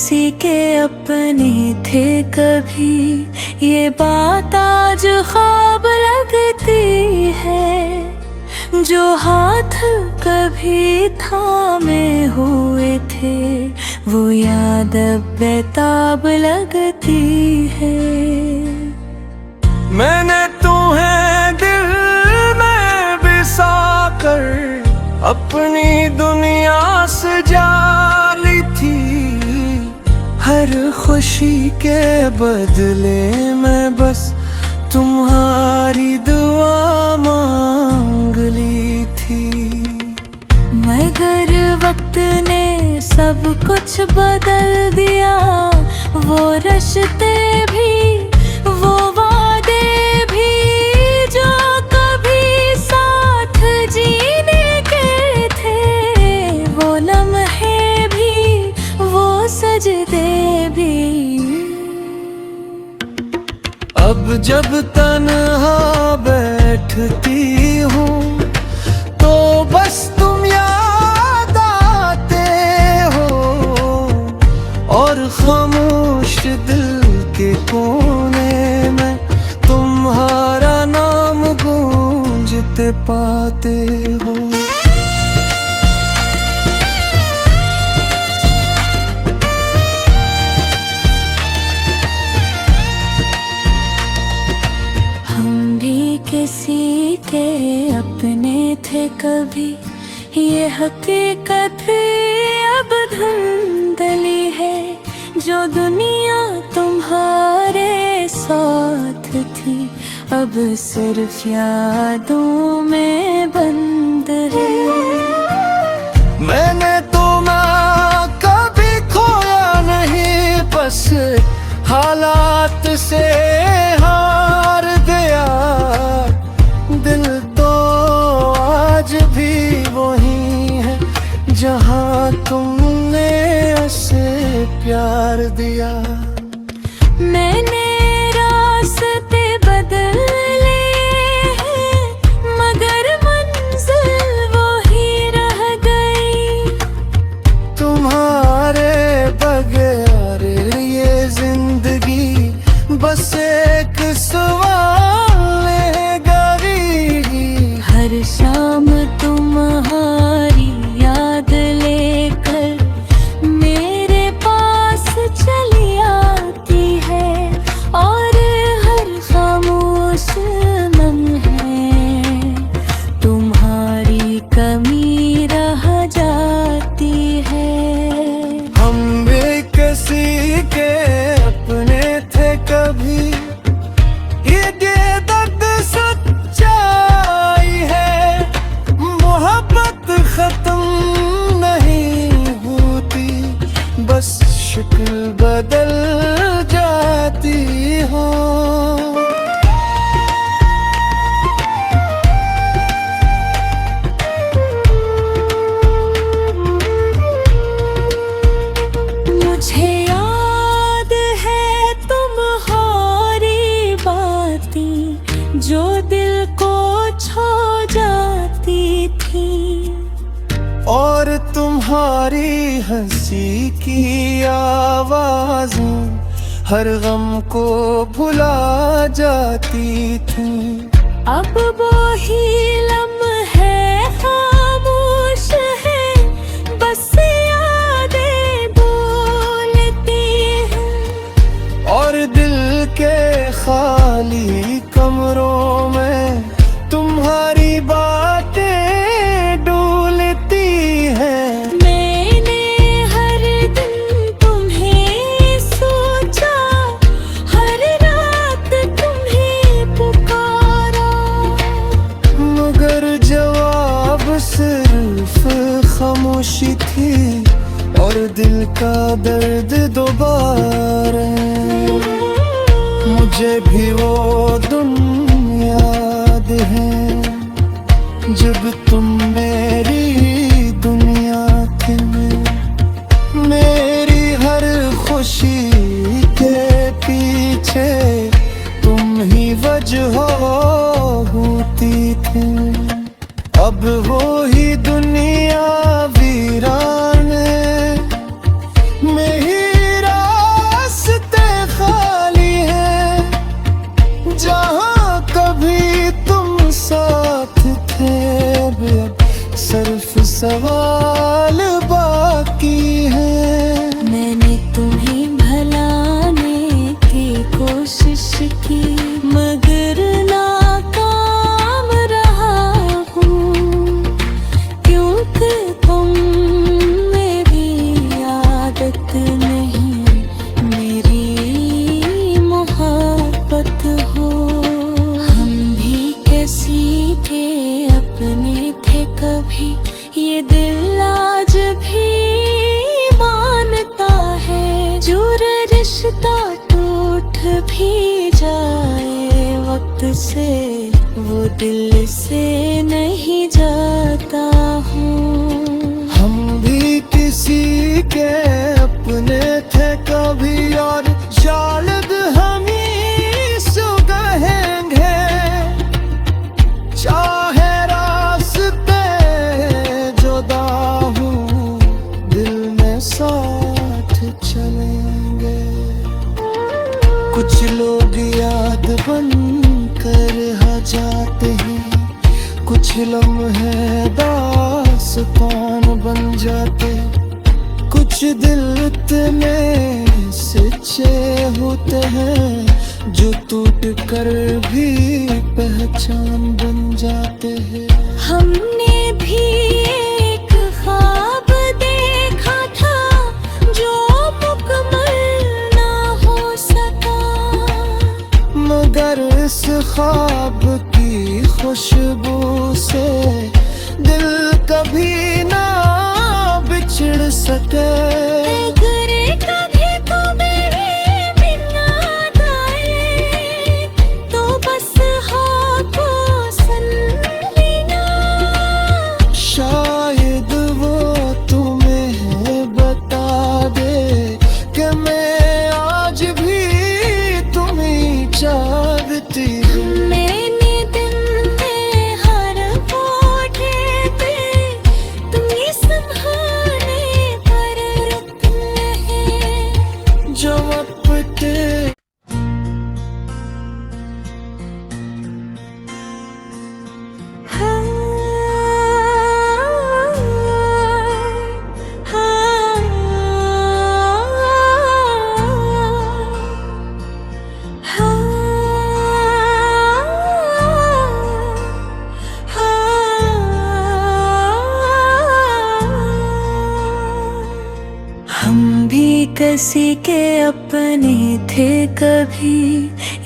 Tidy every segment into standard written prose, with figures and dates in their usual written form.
किसी के अपने थे कभी, ये बात आज ख्वाब लगती है। जो हाथ कभी थामे हुए थे, वो याद अब बेताब लगती है। मैंने तुम्हें दिल में बसा कर अपनी दुनिया सजा ली थी। हर खुशी के बदले में बस तुम्हारी दुआ मांग ली थी। मगर वक्त ने सब कुछ बदल दिया, वो रिश्ते भी, वो वादे भी, जो कभी साथ जीने के थे। वो लम्हे भी, वो सजदे भी। अब जब तन्हा बैठती हूँ तो बस तुम याद आते हो, और खामोश दिल के कोने में तुम्हारा नाम गूंजते पाते हो। किसी के अपने थे कभी, ये हकीकत अब धुंधली है। जो दुनिया तुम्हारे साथ थी, अब सिर्फ यादों में बंद है। मैंने तुम्हें कभी खोया नहीं, बस हालात से हार गया। दिल तो आज भी वही है जहाँ तुमने उसे प्यार दिया। मैंने रास्ते बदल लिए हैं, मगर मंजिल वो ही रह गई। तुम्हारे बगैर ये जिंदगी बस एक सवाल है गरी। हर शाम तुम्हारी याद लेकर मेरे पास चली आती है, और हर खामोश लम्हे तुम्हारी कमी रह जाती है। हम भी किसी के अपने थे कभी, ये दर्द सच्चाई है। मोहब्बत खत्म नहीं होती, बस शक्ल बदल जाती हो। मुझे याद है तुम्हारी बातें, जो दिल को छू जाती थी। और तुम्हारी हंसी की आवाज़ें हर गम को भुला जाती थी। अब वो ही लम्हे खामोश है, बस यादें बोलती हैं। और दिल के खाली कमरों में तुम्हारी बातें डोलती हैं। मैंने हर दिन तुम्हें सोचा, हर रात तुम्हें पुकारा, मगर जवाब सिर्फ खामोशी थी, और दिल का दर्द दोबारा। मुझे भी वो दिन याद है जब तुम मेरी दुनिया थी। मेरी हर खुशी के पीछे तुम ही वजह होती थी। अब वो ही दुनिया वीराने में ही सवाल बाकी हैं। मैंने तुम्हें भलाने की कोशिश की मगर नाकाम रहा हूँ, क्योंकि तुम में भी आदत नहीं मेरी मोहब्बत हो। हम भी किसी के अपने थे कभी, ये दिल आज भी मानता है। जो रिश्ता टूट भी जाए वक्त से, वो दिल से नहीं जाता हूँ। हम भी किसी के अपने थे कभी और शायद हम ही सुगहेंगे। चाहे रास्ते जुदा हूँ, दिल में साथ चलेंगे। कुछ लोग याद बन कर आ जाते हैं, कुछ लम्हे दास्तान बन जाते। कुछ दिल इतने सच्चे होते हैं, जो टूट कर भी पहचान बन जाते हैं। हमने भी एक ख्वाब देखा था जो मुकम्मल ना हो सका, मगर इस ख्वाब की खुशबू से दिल कभी ना बिछड़ सके। अगर कभी तो मेरे बिन याद आए, तो बस हाथों सुन लेना। शायद वो तुम्हें बता दे कि मैं आज भी तुम्हें चाहती हूँ। मैंने दिन में हर कोठे पे तुम ये संभालने पर रुकना है। जो अपने हम भी किसी के अपने थे कभी,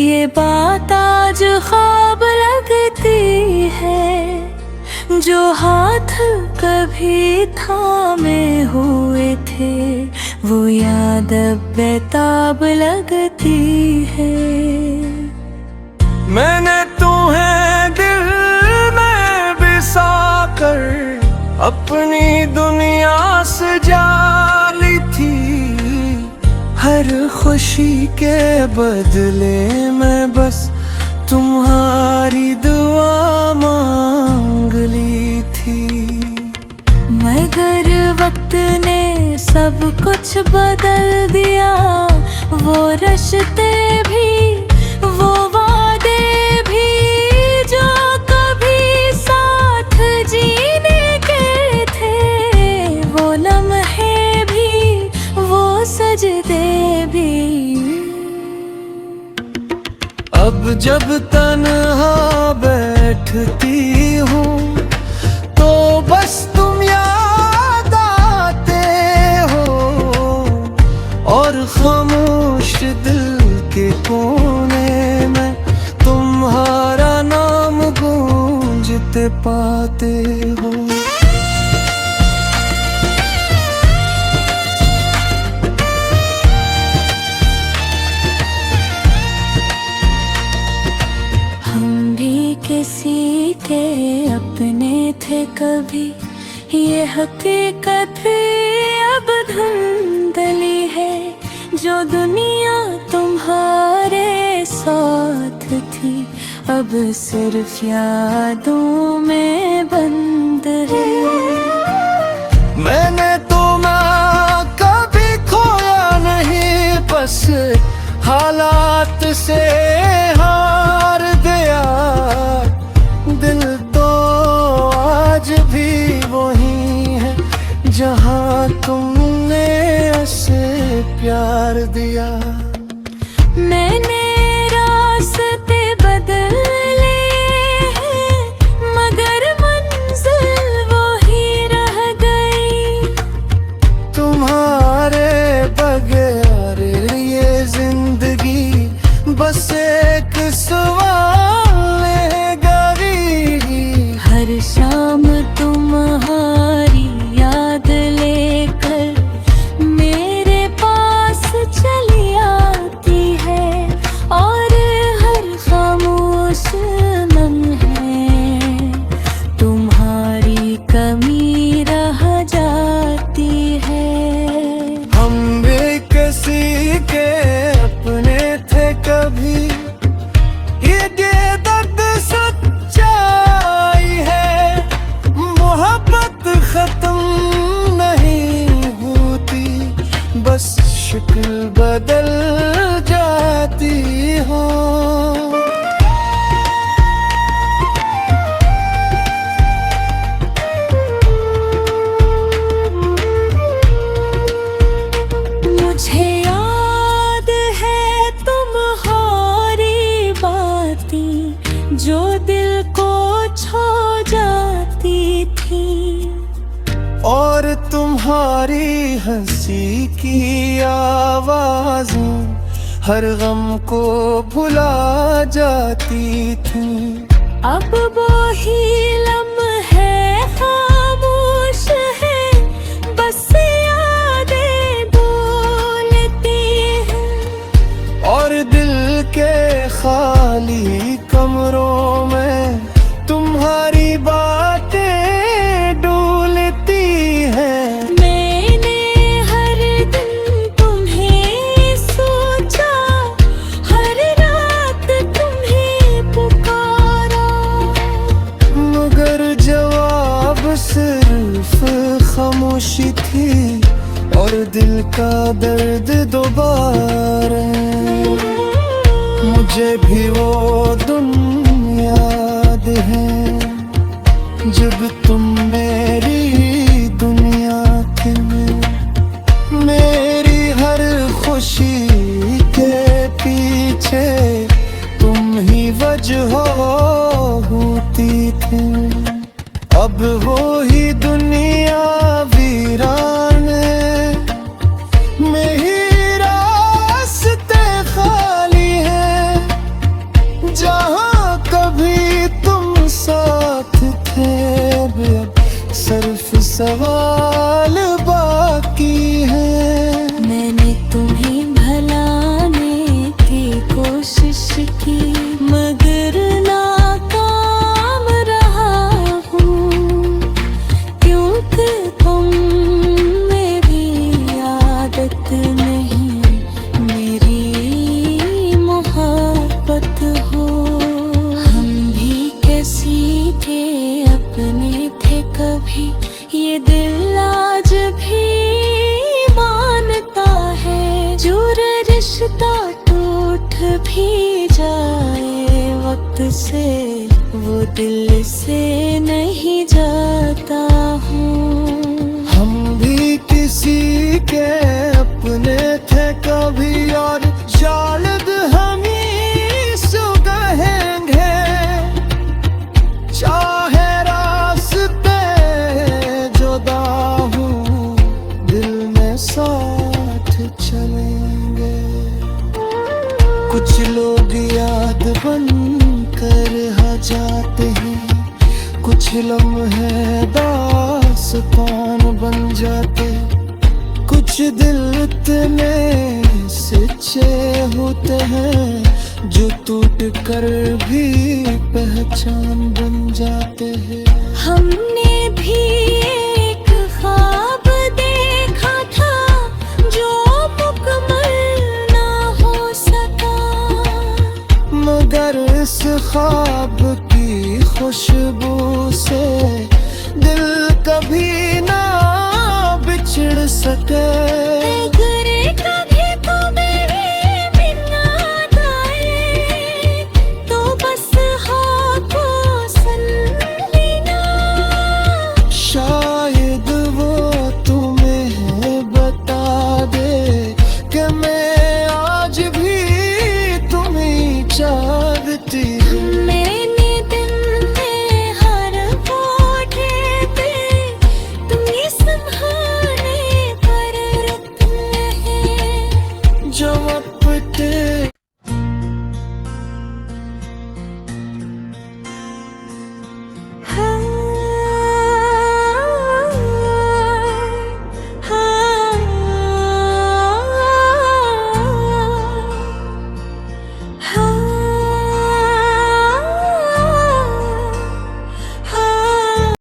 ये बात आज ख्वाब लगती है। जो हाथ कभी थामे हुए थे, वो याद अब बेताब लगती है। मैंने तुम्हें दिल में बिसा कर अपनी दुनिया सजा ली थी। हर खुशी के बदले में बस तुम्हारी दुआ मांग ली थी। मगर वक्त ने सब कुछ बदल दिया, वो रिश्ते भी, वो वादे भी, जो कभी साथ जीने के थे। वो लम्हे भी, वो सजदे भी। अब जब तन्हा बैठती हूँ, तो बस तुम याद आते हो। और खामोश दिल के कोने में तुम्हारा नाम गूंजते पाते हो। हम भी किसी के अपने थे कभी, ये हकीकत अब धुंधली है। जो दुनिया तुम्हारे साथ थी, अब सिर्फ यादों में बंद है। मैंने तुम्हें कभी खोया नहीं, बस हालात से हार गया। दिल तो आज भी वही प्यार दिया। मैंने रास्ते बदले हैं, मगर मंजिल वो ही रह गई। तुम्हारे बगैर ये जिंदगी बस एक सवाल गई। हर शाम तुम्हारी याद लेकर मेरे पास चली आती है, और हर खामोश लम्हे तुम्हारी कमी रह जाती है। हम भी किसी के अपने थे कभी, ये दर्द सच्चाई है। मोहब्बत खत्म नहीं होती, बस शक्ल बदल जाती हो। मुझे याद है तुम्हारी बातें जो दिल को छू जाती थी, और तुम्हारी हंसी की आवाज़ें हर गम को भुला जाती थी। अब वो ही लम्हे खामोश है, बस यादें बोलती हैं। और दिल के खाली कमरों में तुम्हारी बातें डोलती हैं। मैंने हर दिन तुम्हें सोचा, हर रात तुम्हें पुकारा, मगर जवाब सिर्फ खामोशी थी, और दिल का दर्द दोबारा। मुझे भी वो दिन याद है जब तुम मेरी दुनिया थे। मेरी हर खुशी के पीछे तुम ही वजह होती थी। अब वो ही दुनिया वीरान है, मेरी रास्ते खाली है। जहाँ कभी तुम साथ थे, अब सिर्फ सवाल बाकी है। मैंने तुम्हें भुलाने की कोशिश की, मगर नाकाम रहा हूँ, क्योंकि तुम मेरी आदत नहीं, मेरी मोहब्बत हो। हम भी किसी के अपने थे कभी, ये दिल आज भी मानता है। जो रिश्ता टूट भी जाए वक्त से, वो दिल से नहीं जाता हूँ। हम भी किसी के अपने थे कभी, और शायद हम ही सुगहेंगे। चाहे रास्ते जुदा हो, दिल में साथ चलेंगे। कुछ लोग याद बन कर जाते हैं, कुछ लम्हे दास्तान बन जाते। कुछ दिल इतने सच्चे होते हैं, जो टूट कर भी पहचान बन जाते हैं। हमने भी एक ख्वाब देखा था, जो मुकम्मल ना हो सका, मगर इस ख्वाब की खुशबू से दिल कभी ना बिछड़ सके। अगर